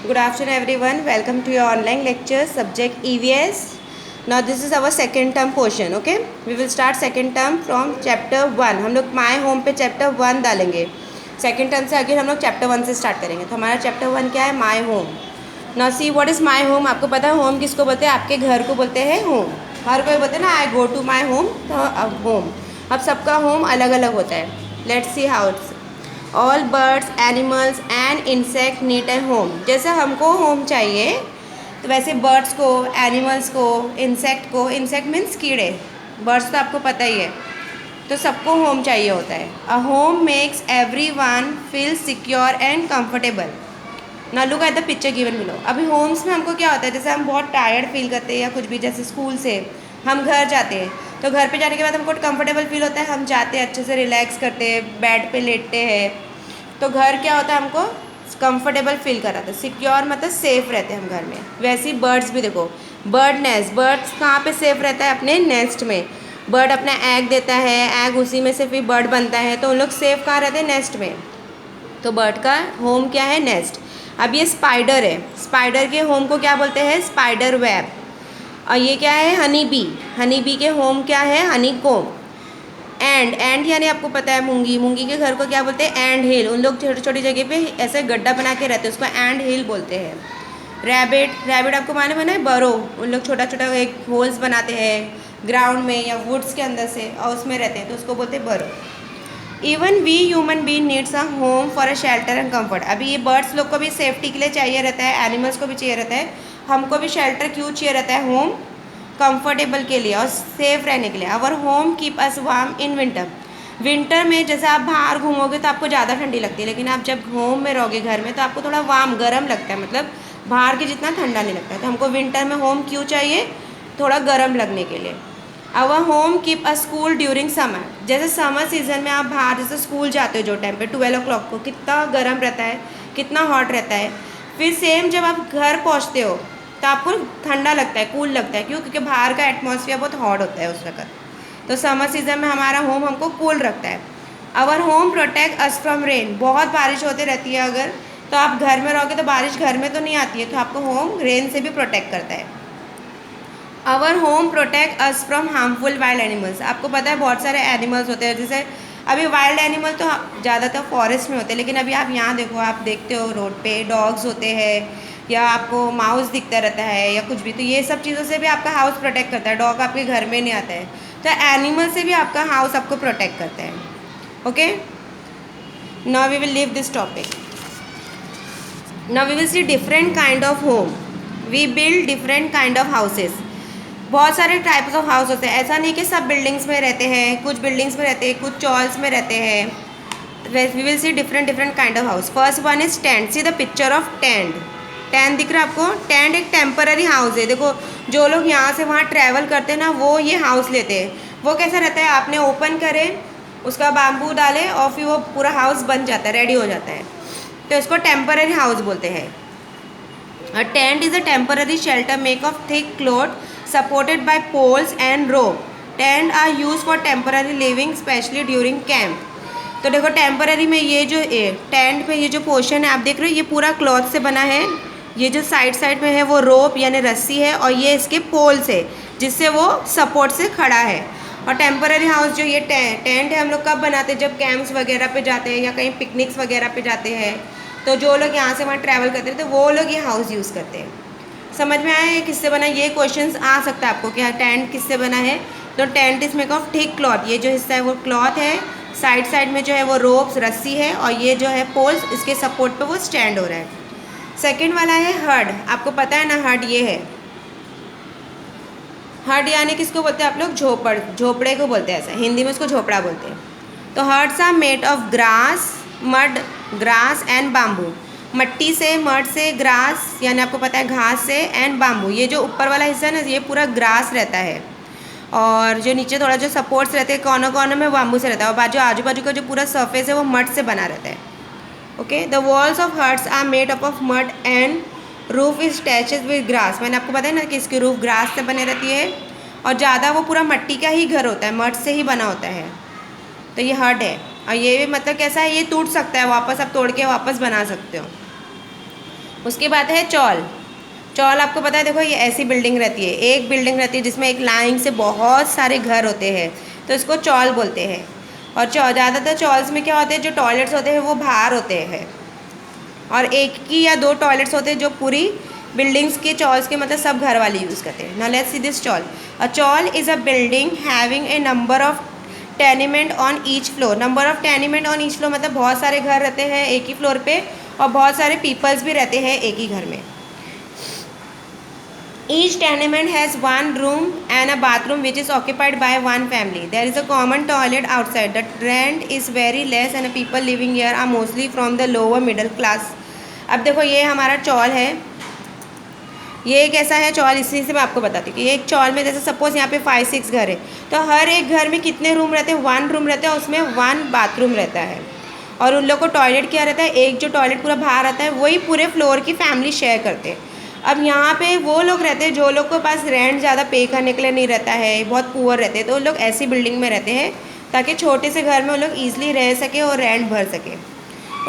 Good afternoon everyone. Welcome to your online lecture subject EVS. Now this is our second term portion. Okay, we will start second term from chapter 1. हम लोग my home पे chapter 1 डालेंगे. Second term से आगे हम लोग chapter 1 से start करेंगे. तो हमारा चैप्टर 1 क्या है? My home. Now see what is my home. आपको पता है होम किसको बोलते हैं? आपके घर को बोलते हैं होम. हर कोई बोलते हैं ना आई गो टू माई होम. तो अब होम, अब सबका होम अलग अलग होता है. Let's see how it's. All birds animals and insect need a home. जैसे हमको होम चाहिए तो वैसे बर्ड्स को, एनिमल्स को, इंसेक्ट मीन्स कीड़े, बर्ड्स तो आपको पता ही है, तो सबको होम चाहिए होता है. A home makes everyone feel secure and comfortable. ना look at the picture given below. अभी होम्स में हमको क्या होता है, जैसे हम बहुत टायर्ड फील करते हैं या कुछ भी, जैसे स्कूल से हम घर जाते हैं तो घर पे जाने के बाद हमको कंफर्टेबल फील होता है, हम जाते हैं अच्छे से रिलैक्स करते हैं, बेड पे लेटते हैं. तो घर क्या होता है, हमको कंफर्टेबल फील कराता है. सिक्योर मतलब सेफ़ रहते हैं हम घर में. वैसे ही बर्ड्स भी देखो, बर्ड नेस्ट, बर्ड्स कहाँ पे सेफ़ रहता है? अपने नेस्ट में. बर्ड अपना एग देता है, एग उसी में से फिर बर्ड बनता है, तो उन लोग सेफ़ कहाँ रहते हैं? नेस्ट में. तो बर्ड का होम क्या है? नेस्ट. अब ये स्पाइडर है, स्पाइडर के होम को क्या बोलते हैं? Spider web. और ये क्या है? Honey bee. हनी बी के होम क्या है? हनी कोम. एंड यानी आपको पता है मूंगी, मूंगी के घर को क्या बोलते हैं? एंड हिल. उन लोग छोटी छोटी जगह पे ऐसे गड्ढा बना के रहते हैं, उसको एंड हिल बोलते हैं. रैबिट, रैबिट आपको मालूम है ना, बरो. उन लोग छोटा छोटा एक होल्स बनाते हैं ग्राउंड में या वुड्स के अंदर से, और उसमें रहते हैं, तो उसको बोलते हैं burrow. Even we human being needs a home for a shelter and comfort. अभी ये बर्ड्स लोग को भी सेफ्टी के लिए चाहिए रहता है, एनिमल्स को भी चाहिए रहता है, हमको भी शेल्टर क्यों चाहिए रहता है? होम कंफर्टेबल के लिए और सेफ रहने के लिए. Our home keep us warm in winter. Winter में जैसे आप बाहर घूमोगे तो आपको ज़्यादा ठंडी लगती है, लेकिन आप जब होम में रहोगे घर में तो आपको थोड़ा वार्म, गर्म लगता है, मतलब बाहर के जितना ठंडा नहीं लगता है. तो हमको विंटर में होम क्यों चाहिए? थोड़ा गर्म लगने के लिए. Our home keep us cool during summer. जैसे समर सीजन में आप बाहर जैसे स्कूल जाते हो जो टाइम पे 12 o'clock को, कितना गर्म रहता है, कितना हॉट रहता है. फिर सेम जब आप घर पहुंचते हो तो आपको ठंडा लगता है, कूल लगता है. क्यों? क्योंकि बाहर का एटमॉस्फेयर बहुत हॉट होता है उस वक्त. तो समर सीजन में हमारा होम हमको कूल रखता है. Our home protect us from rain. बहुत बारिश होती रहती है अगर, तो आप घर में रहोगे तो बारिश घर में तो नहीं आती है, तो आपको होम रेन से भी प्रोटेक्ट करता है. Our home protect us from harmful wild animals. आपको पता है बहुत सारे एनिमल्स होते हैं, जैसे अभी वाइल्ड एनिमल तो ज़्यादातर फॉरेस्ट में होते हैं, लेकिन अभी आप यहाँ देखो, आप देखते हो रोड पे डॉग्स होते हैं या आपको माउस दिखता रहता है या कुछ भी, तो ये सब चीज़ों से भी आपका हाउस प्रोटेक्ट करता है. डॉग आपके घर में नहीं आता है, तो एनिमल से भी आपका हाउस आपको प्रोटेक्ट करता है. Okay, now we will leave this topic. Now we will see different kind of home. We build different kind of houses. बहुत सारे टाइप्स ऑफ हाउस होते हैं. ऐसा नहीं कि सब बिल्डिंग्स में रहते हैं, कुछ बिल्डिंग्स में रहते हैं, कुछ चॉल्स में रहते हैं. We will see different different kind of house. First one is tent. See the picture of tent. Tent दिख रहा है आपको? टेंट एक टेम्पररी हाउस है. देखो, जो लोग यहाँ से वहाँ ट्रैवल करते हैं ना, वो ये हाउस लेते हैं. वो कैसा रहता है? आपने ओपन करे, उसका बाम्बू डाले और फिर वो पूरा हाउस बन जाता है, रेडी हो जाता है, तो इसको टेम्पररी हाउस बोलते हैं. A tent is a temporary shelter made of thick cloth supported by poles and rope. Tent are used for temporary living, especially during camp. तो देखो टेम्पररी में ये जो टेंट पे ये जो पोर्शन है आप देख रहे हो, ये पूरा क्लॉथ से बना है. ये जो साइड साइड में है वो रोप यानी रस्सी है, और ये इसके पोल्स है जिससे वो सपोर्ट से खड़ा है. और टेम्पररी हाउस जो ये टेंट है हम लोग कब बनाते हैं? जब कैंप्स वगैरह पे जाते हैं या कहीं पिकनिक्स वगैरह पे जाते हैं, तो जो लोग यहाँ से वहाँ ट्रैवल करते हैं तो वो लोग ये हाउस यूज़ करते हैं. समझ में आया ये किससे बना? ये क्वेश्चंस आ सकता है आपको कि टेंट किससे बना है. तो tent is make of thick cloth. ये जो हिस्सा है वो क्लॉथ है, साइड साइड में जो है वो रोप्स रस्सी है, और ये जो है पोल्स, इसके सपोर्ट पे वो स्टैंड हो रहा है. सेकेंड वाला है हड. आपको पता है ना हड ये है. हड यानी किसको बोलते हैं आप लोग? झोपड़, झोपड़े को बोलते हैं, ऐसा हिंदी में उसको झोपड़ा बोलते हैं. तो huts are made of grass, mud, grass and bamboo. मट्टी से, मड से, ग्रास यानी आपको पता है घास से, एंड बाम्बू. ये जो ऊपर वाला हिस्सा है ना, ये पूरा ग्रास रहता है, और जो नीचे थोड़ा जो सपोर्ट्स रहते हैं कोनों कोनों में बाम्बू से रहता है, और बाजू आजू बाजू का जो पूरा सरफेस है वो मड से बना रहता है. Okay, the walls of huts are made up of mud and roof is thatches with grass. मैंने आपको बताया ना कि इसकी रूफ ग्रास से बने रहती है, और ज़्यादा वो पूरा मट्टी का ही घर होता है, मड से ही बना होता है. तो ये हट है, और ये भी मतलब कैसा है, ये टूट सकता है वापस, आप तोड़ के वापस बना सकते हो. उसके बाद है चॉल। चॉल आपको पता है, देखो ये ऐसी बिल्डिंग रहती है, एक बिल्डिंग रहती है जिसमें एक लाइन से बहुत सारे घर होते हैं, तो इसको चॉल बोलते हैं। और ज़्यादातर चॉल्स में क्या होते हैं, जो टॉयलेट्स होते हैं वो बाहर होते हैं, और एक की या दो टॉयलेट्स होते हैं जो पूरी बिल्डिंग्स के चॉल्स के मतलब सब घर वाले यूज़ करते हैं। Now let's see this chawl. A chawl is a building having a number of tenement on each floor. Number of tenement on each floor मतलब बहुत सारे घर रहते हैं एक ही फ्लोर पे, और बहुत सारे पीपल्स भी रहते हैं एक ही घर में। Each tenement has one room and a bathroom which is occupied by one family. There is a common toilet outside. The rent is very less and the people living here are mostly from the lower middle class. अब देखो ये हमारा चॉल है, ये एक ऐसा है चॉल, इसी से मैं आपको बताती हूँ कि ये एक चॉल में जैसे सपोज यहाँ पे 5-6 घर है, तो हर एक घर में कितने रूम रहते हैं, 1 रूम रहता है, उसमें 1 बाथरूम रहता है, और उन लोग को टॉयलेट क्या रहता है, एक जो टॉयलेट पूरा बाहर आता है वही पूरे फ्लोर की फैमिली शेयर करते हैं। अब यहाँ पे वो लोग रहते हैं जो लोग के पास रेंट ज़्यादा पे करने के लिए नहीं रहता है, बहुत पुअर रहते हैं, तो उन लोग ऐसी बिल्डिंग में रहते हैं ताकि छोटे से घर में वो लोग ईजिली रह सके और रेंट भर सके।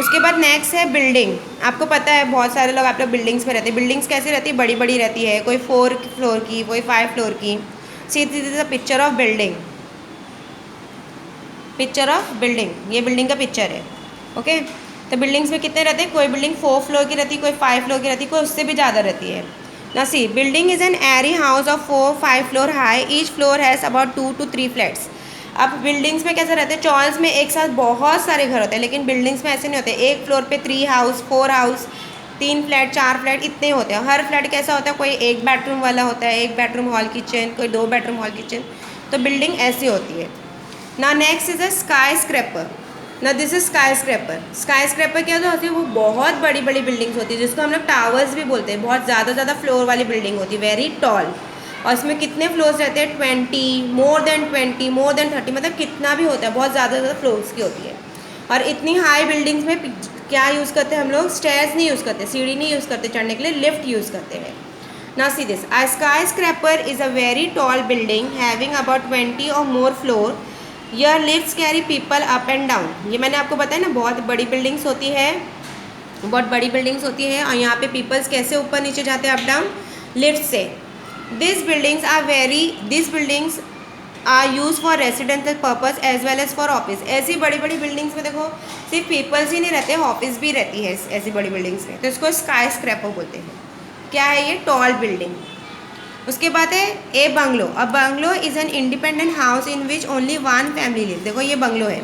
उसके बाद नेक्स्ट है बिल्डिंग। आपको पता है बहुत सारे लोग आप लोग बिल्डिंग्स में रहते हैं। बिल्डिंग्स कैसी रहती है, बड़ी बड़ी रहती है, कोई 4 फ्लोर की, कोई 5 फ्लोर की। See this is a picture of building, picture of building, ये बिल्डिंग का पिक्चर है। ओके, तो बिल्डिंग्स में कितने रहते हैं, कोई बिल्डिंग 4 फ्लोर की रहती है, कोई 5 फ्लोर की रहती है, कोई उससे भी ज़्यादा रहती है ना। See building is an airy house of 4-5 floor high, each floor has about 2 to 3 flats. अब बिल्डिंग्स में कैसे रहते हैं, चॉल्स में एक साथ बहुत सारे घर होते हैं, लेकिन बिल्डिंग्स में ऐसे नहीं होते। एक फ्लोर पे 3 हाउस, 4 हाउस, 3 फ्लैट, 4 फ्लैट इतने होते हैं। हर फ्लैट कैसा होता है, कोई 1 बेडरूम वाला होता है, 1 बेडरूम हॉल किचन, कोई 2 बेडरूम हॉल किचन, तो बिल्डिंग ऐसी होती है ना। Next is a skyscraper. ना this is skyscraper. Skyscraper क्या होती है, वो बहुत बड़ी बड़ी बिल्डिंग्स होती है जिसको हम लोग टावर्स भी बोलते हैं। बहुत ज़्यादा फ्लोर वाली बिल्डिंग होती है, वेरी टॉल, और इसमें कितने फ्लोर्स रहते हैं, 20, मोर देन 20, मोर देन 30, मतलब कितना भी होता है, बहुत ज़्यादा फ्लोर्स की होती है। और इतनी हाई बिल्डिंग्स में क्या यूज़ करते हैं हम लोग, स्टेयर्स नहीं यूज़ करते, सीढ़ी नहीं यूज़ करते चढ़ने के लिए, लिफ्ट यूज़ करते हैं ना। See this, a skyscraper is a very tall building having about 20 और more floor. Your lifts carry people up and down. ये मैंने आपको बताया ना, बहुत बड़ी बिल्डिंग्स होती है, बहुत बड़ी बिल्डिंग्स होती है, और यहाँ पे पीपल्स कैसे ऊपर नीचे जाते हैं, अप डाउन, लिफ्ट से। This buildings are use for residential purpose as well as for office. ऐसी बड़ी बड़ी बिल्डिंग्स में देखो सिर्फ पीपल्स ही नहीं रहते, ऑफिस भी रहती है ऐसी बड़ी बिल्डिंग्स में, तो इसको स्काई स्क्रैपर बोलते हैं। क्या है ये, टॉल बिल्डिंग। उसके बाद है a bungalow. A bungalow is an independent house in which only 1 family live. देखो ये बंगलो है।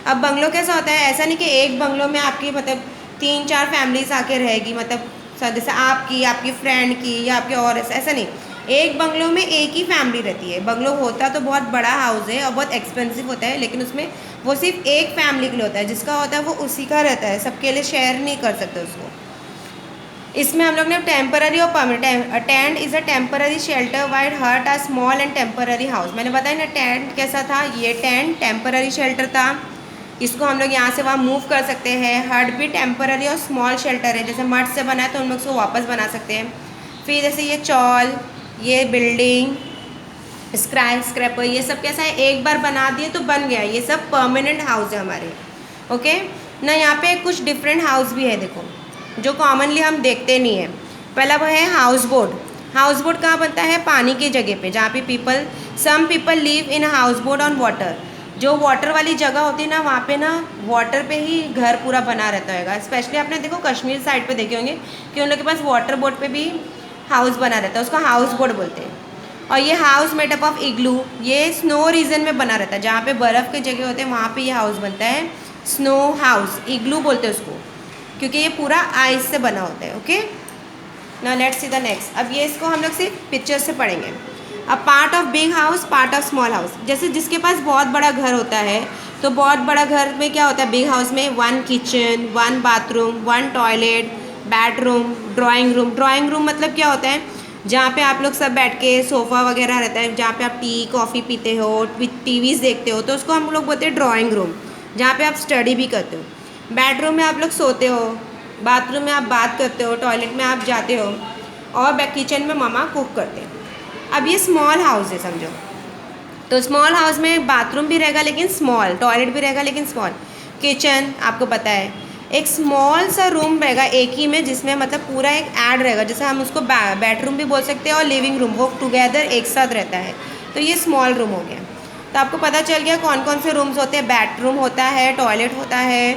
अब बंगलो कैसा होता है, ऐसा नहीं कि एक बंगलो में आपकी मतलब 3-4 फैमिलीज आके रहेगी, मतलब जैसे आपकी फ्रेंड की या आपके, और ऐसा नहीं, एक बंगलो में एक ही फैमिली रहती है। बंगलो होता तो बहुत बड़ा हाउस है और बहुत एक्सपेंसिव होता है, लेकिन उसमें वो सिर्फ एक फैमिली के लिए होता है, जिसका होता है वो उसी का रहता है, सबके लिए शेयर नहीं कर सकते उसको। इसमें हम लोग ने टेम्पररी और permanent. Tent is a temporary shelter wide hurt a small and temporary house. मैंने बताया ना टेंट कैसा था, ये टेंट टेम्पररी शेल्टर था, इसको हम लोग यहाँ से वहाँ मूव कर सकते हैं। हर्ट भी टेम्पररी और स्मॉल शेल्टर है, जैसे मड से बना है तो हम लोग उसको वापस बना सकते हैं। फिर जैसे ये चॉल, ये बिल्डिंग, स्काई स्क्रैपर, ये सब कैसा है, एक बार बना दिए तो बन गया, ये सब परमानेंट हाउस है हमारे। ओके ना, यहाँ पे कुछ डिफरेंट हाउस भी है देखो, जो कॉमनली हम देखते नहीं हैं। पहला वो है हाउस बोट। हाउस बोट कहाँ बनता है, पानी की जगह पे, जहाँ पे some people live in house boat on water. जो वाटर वाली जगह होती है ना, वहाँ पे ना वाटर पे ही घर पूरा बना रहता है। स्पेशली आपने देखो कश्मीर साइड पे देखे होंगे कि उन लोग के पास वाटर बोट पे भी हाउस बना रहता है, उसको हाउस बोट बोलते हैं। और ये हाउस मेडअप ऑफ इग्लू, ये स्नो रीजन में बना रहता है, जहाँ पे बर्फ़ के जगह होते हैं वहाँ पे ये हाउस बनता है, स्नो हाउस, इग्लू बोलते हैं उसको, क्योंकि ये पूरा आइस से बना होता है। Okay, now let's see the next. अब ये इसको हम लोग सिर्फ पिक्चर से पढ़ेंगे। A part of big house, part of small house. जैसे जिसके पास बहुत बड़ा घर होता है, तो बहुत बड़ा घर में क्या होता है, बिग हाउस में 1 kitchen, 1 bathroom, 1 toilet, bedroom, drawing room. Drawing room मतलब क्या होता है, जहाँ पे आप लोग सब बैठ के, सोफ़ा वगैरह रहता है, जहाँ पे आप टी कॉफ़ी पीते हो, टीवीज़ देखते हो, तो उसको हम लोग बोलते हैं ड्राइंग रूम, जहाँ पे आप स्टडी भी करते हो। बेडरूम में आप लोग सोते हो, बाथरूम में आप बात करते हो, टॉयलेट में आप जाते हो, और किचन में मामा कुक करते हैं। अब ये स्मॉल हाउस है समझो, तो स्मॉल हाउस में बाथरूम भी रहेगा लेकिन स्मॉल, टॉयलेट भी रहेगा लेकिन स्मॉल, किचन आपको पता है, एक स्मॉल सा रूम रहेगा एक ही में, जिसमें मतलब पूरा एक ऐड रहेगा, जैसे हम उसको बेडरूम भी बोल सकते हैं और लिविंग रूम, वो टुगेदर एक साथ रहता है, तो ये स्मॉल रूम हो गया। तो आपको पता चल गया कौन कौन से रूम्स होते हैं। बेडरूम होता है, टॉयलेट होता है,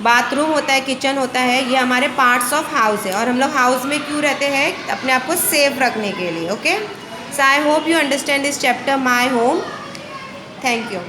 बाथरूम होता है, किचन होता है, ये हमारे पार्ट्स ऑफ हाउस है। और हम लोग हाउस में क्यों रहते हैं? अपने आप को सेफ रखने के लिए। Okay, so I hope you understand this chapter my home. Thank you.